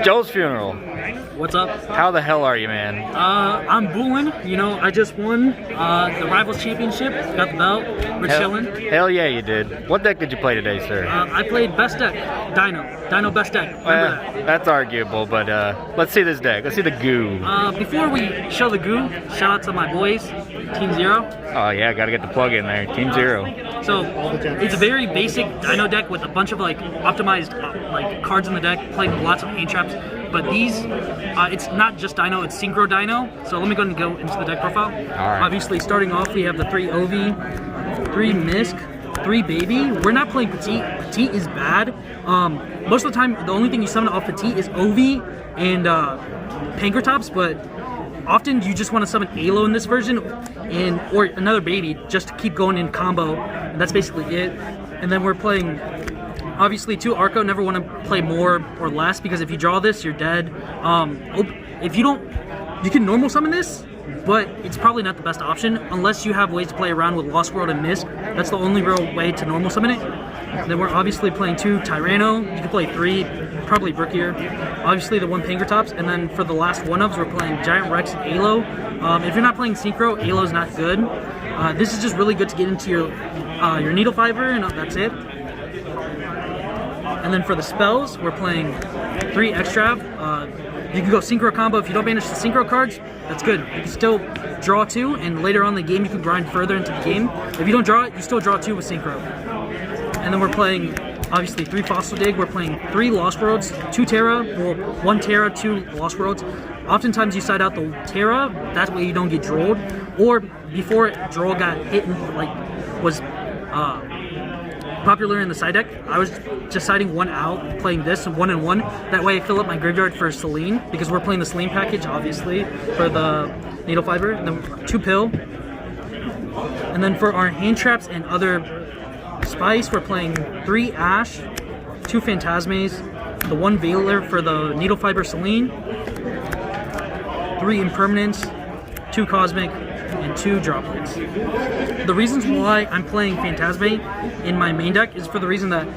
Joelsfuneral. What's up? How the hell are you, man? I'm booing. You know, I just won the Rivals Championship. Got the belt. We're chilling. Hell yeah, you did. What deck did you play today, sir? I played best deck, Dino. Dino best deck. Remember that? That's arguable, but let's see this deck. Let's see the goo. Before we show the goo, shout out to my boys, Team Zero. Oh yeah, gotta get the plug in there. Team Zero. So it's a very basic Dino deck with a bunch of like optimized like cards in the deck, playing lots of hand traps. But these, it's not just Dino, it's Synchro Dino. So let me go ahead and go into the deck profile. Right. Obviously, starting off, we have the 3 Ovi, 3 Misk, 3 Baby. We're not playing Petite. Petite is bad. Most of the time, the only thing you summon off Petite is Ovi and Pankratops, but often you just want to summon Alo in this version, or another Baby, just to keep going in combo, and that's basically it. And then we're playing, obviously, 2 Arco. Never want to play more or less, because if you draw this, you're dead. If you don't, you can normal summon this, but it's probably not the best option unless you have ways to play around with Lost World and Misk. That's the only real way to normal summon it. Then we're obviously playing 2 Tyranno. You can play 3, probably Brookier. Obviously the 1 Pankratops, and then for the last one-ofs, we're playing Giant Rex and Alo. If you're not playing Synchro, Alo's not good. This is just really good to get into your Needle Fiber, and that's it. And then for the spells, we're playing 3 Extrav. You can go Synchro combo. If you don't banish the Synchro cards, that's good. You can still draw 2, and later on in the game, you can grind further into the game. If you don't draw it, you still draw 2 with Synchro. And then we're playing, obviously, 3 Fossil Dig. We're playing 3 Lost Worlds, 2 Terra, or 1 Terra, 2 Lost Worlds. Oftentimes you side out the Terra, that way you don't get drolled. Or before Droll got hit and was popular in the side deck, I was just siding 1 out, playing this 1 and 1. That way I fill up my graveyard for Selene, because we're playing the Selene package, obviously, for the Needle Fiber. And then 2 Pill. And then for our hand traps and other Spice, we're playing 3 Ash, 2 Phantasmes, the 1 Veiler for the Needle Fiber Selene, 3 Impermanence, 2 Cosmic, and 2 Droplets. The reasons why I'm playing Phantasme in my main deck is for the reason that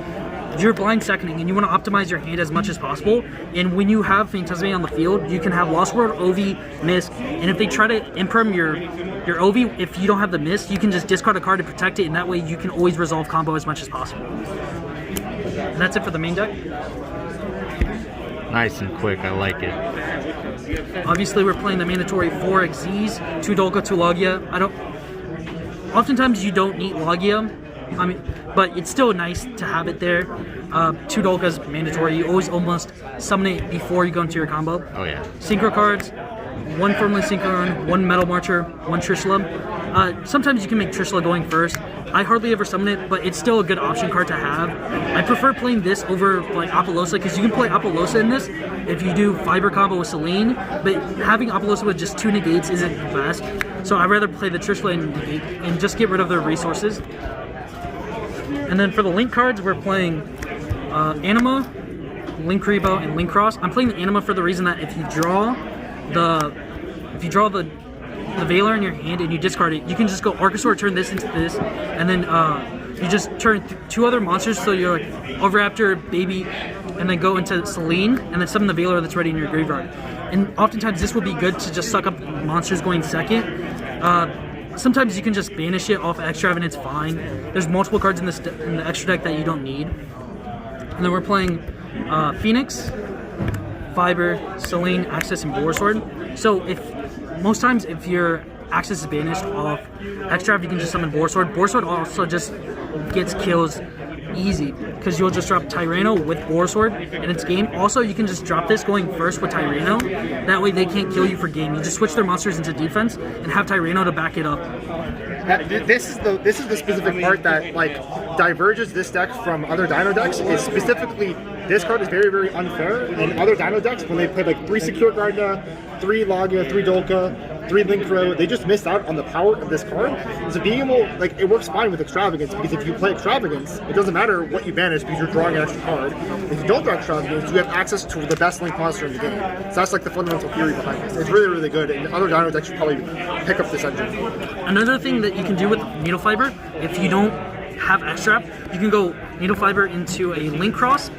you're blind seconding and you want to optimize your hand as much as possible. And when you have Phantasme on the field, you can have Lost World, Ovi, Misk, and if they try to imperm your Ovi, if you don't have the Misk, you can just discard a card to protect it, and that way you can always resolve combo as much as possible. And that's it for the main deck. Nice and quick, I like it. Obviously, we're playing the mandatory 4 Xyz, 2 Dolka, 2 Logia. Oftentimes you don't need Logia, but it's still nice to have it there. 2 Dolka's mandatory. You always almost summon it before you go into your combo. Oh yeah. Synchro cards, 1 Firmly Synchron, 1 Metal Marcher, 1 Trishula. Sometimes you can make Trishula going first. I hardly ever summon it, but it's still a good option card to have. I prefer playing this over like Apollosa, because you can play Apollosa in this if you do Fiber combo with Selene, but having Apollosa with just 2 negates isn't the best. So I'd rather play the Trishula and just get rid of their resources. And then for the Link cards, we're playing Anima, Link Rebo, and Link Cross. I'm playing the Anima for the reason that if you draw the Veiler in your hand and you discard it, you can just go Archosaur, turn this into this, and then you just turn 2 other monsters, so you're like Overraptor, Baby, and then go into Selene, and then summon the Veiler that's ready in your graveyard. And oftentimes this will be good to just suck up monsters going second. Sometimes you can just banish it off Extra and it's fine. There's multiple cards in the extra deck that you don't need. And then we're playing Phoenix, Fiber, Selene, Access, and Boarsword. So most times if your Access is banished off Extra, you can just summon Boarsword. Boarsword also just gets kills easy, because you'll just drop Tyranno with Boarsword in its game. Also, you can just drop this going first with Tyranno. That way they can't kill you for game. You just switch their monsters into defense and have Tyranno to back it up. This is the specific part that like diverges this deck from other Dino decks. Is specifically this card is very, very unfair. In other Dino decks, when they play like 3 Secure Gardna, 3 Logia, 3 Dolka, 3 Link Throw, they just missed out on the power of this card. So being able, like, it works fine with Extravagance, because if you play Extravagance, it doesn't matter what you banish because you're drawing an extra card. If you don't draw Extravagance, you have access to the best Link monster in the game. So that's like the fundamental theory behind this. It's really, really good, and other Dino decks should probably pick up this engine. Another thing that you can do with Needle Fiber, if you don't have Extra, you can go Needle Fiber into a Link Cross,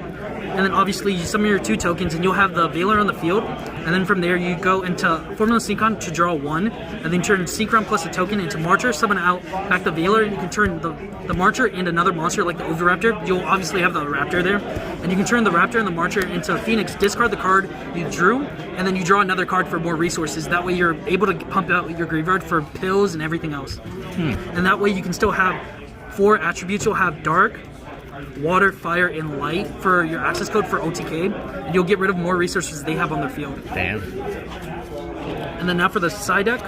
and then obviously you summon your 2 tokens, and you'll have the Veiler on the field, and then from there you go into Formula Synchron to draw 1, and then turn Synchron plus a token into Marcher, summon out back the Veiler, and you can turn the Marcher and another monster like the Oviraptor. You'll obviously have the Raptor there, and you can turn the Raptor and the Marcher into Phoenix, discard the card you drew, and then you draw another card for more resources. That way you're able to pump out your graveyard for pills and everything else. And that way you can still have 4 attributes. You'll have Dark, Water, Fire, and Light for your access code for OTK, and you'll get rid of more resources they have on their field. Damn. And then now for the side deck,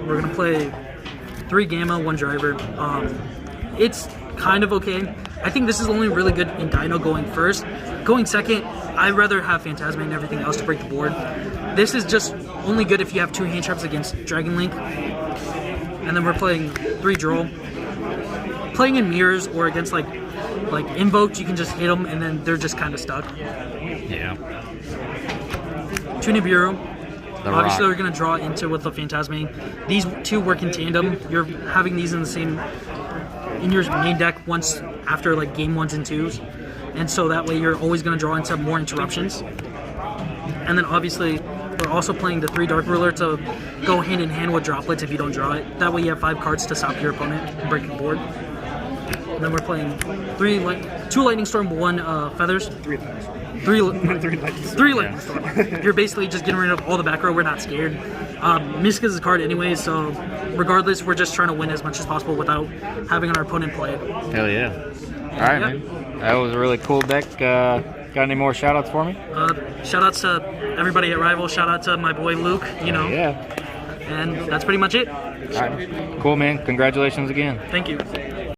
we're gonna play 3 Gamma, 1 Driver. It's kind of okay. I think this is only really good in Dino going first. Going second, I'd rather have Phantasma and everything else to break the board. This is just only good if you have 2 hand traps against Dragon Link. And then we're playing 3 Droll. Playing in mirrors or against like invoked, you can just hit them and then they're just kind of stuck. Yeah. 2 Nibiru. The Obviously, Rock. we're gonna draw into with the Phantasme. These 2 work in tandem. You're having these in the same in your main deck once after like game 1s and 2s, and so that way you're always gonna draw into more interruptions. And then obviously, we're also playing the 3 Dark Ruler to go hand in hand with droplets if you don't draw it. That way you have 5 cards to stop your opponent from breaking the board. And then we're playing 2 Lightning Storm, 1 Feathers. 3 times. 3 3 Lightning Storm. You're basically just getting rid of all the back row. We're not scared. Misk is a card anyway, so regardless, we're just trying to win as much as possible without having our opponent play it. Hell yeah. All right, Yeah. man. That was a really cool deck. Got any more shout outs for me? Shout outs to everybody at Rival. Shout out to my boy Luke, Yeah. and that's pretty much it. All right. Cool, man. Congratulations again. Thank you.